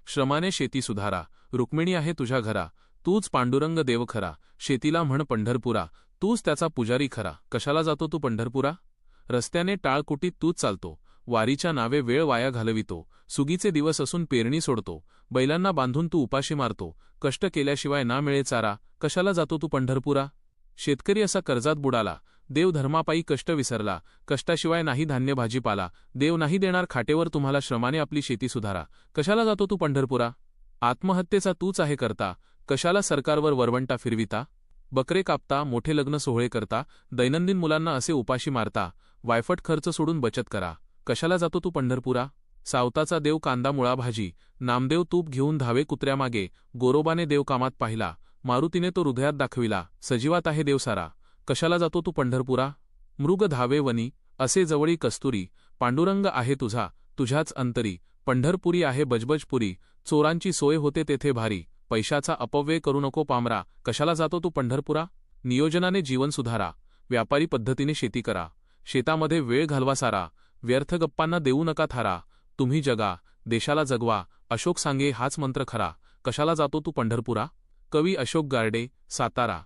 श्रमाने शेती सुधारा, रुक्मिणी आहे तुझ्या घरा, तूच पांडुरंग देव खरा, शेतीला म्हण पंढरपुरा, तूच त्याचा पुजारी खरा. कशाला जातो तू पंढरपुरा? रस्त्याने टाळकुटीत तूच चालतो, वारीच्या नावे वेळ वाया घालवितो, सुगीचे दिवस असून पेरणी सोडतो, बैलांना बांधून तू उपाशी मारतो, कष्ट केल्याशिवाय ना मिळे चारा, कशाला जातो तू पंढरपुरा? शेतकरी असा कर्जात बुडाला, देव धर्मापायी कष्ट विसरला, कष्टाशिवाय नाही धान्य भाजीपाला, देव नाही देणार खाटेवर तुम्हाला, श्रमाने आपली शेती सुधारा, कशाला जातो तू पंढरपुरा? आत्महत्येचा तूच आहे करता, कशाला सरकारवर वरवंटा फिरविता? बकरे कापता, मोठे लग्न सोहळे करता, दैनंदिन मुलांना असे उपाशी मारता, वायफट खर्च सोडून बचत करा, कशाला जातो तू पंढरपुरा? सावताचा देव कांदा मुळा भाजी, नामदेव तूप घेऊन धावे कुत्र्यामागे, गोरोबाने देव कामात पाहिला, मारुतीने तो हृदयात दाखविला, सजीवात आहे देव सारा, कशाला जातो तू पंढरपुरा? मृग धावे वनी, असे जवळी कस्तुरी, पांडुरंग आहे तुझा, तुझ्याच अंतरी, पंढरपुरी आहे बजबजपुरी, चोरांची सोय होते तेथे भारी, पैशाचा अपव्यय करू नको पामरा, कशाला जातो तू पंढरपुरा? नियोजनाने जीवन सुधारा, व्यापारी पद्धतीने शेती करा, शेतामध्ये वेळ घालवा सारा, व्यर्थ गप्पांना देऊ नका थारा, तुम्ही जगा, देशाला जगवा, अशोक सांगे हाच मंत्र खरा, कशाला जातो तू पंढरपुरा? कवी अशोक गारडे, सातारा.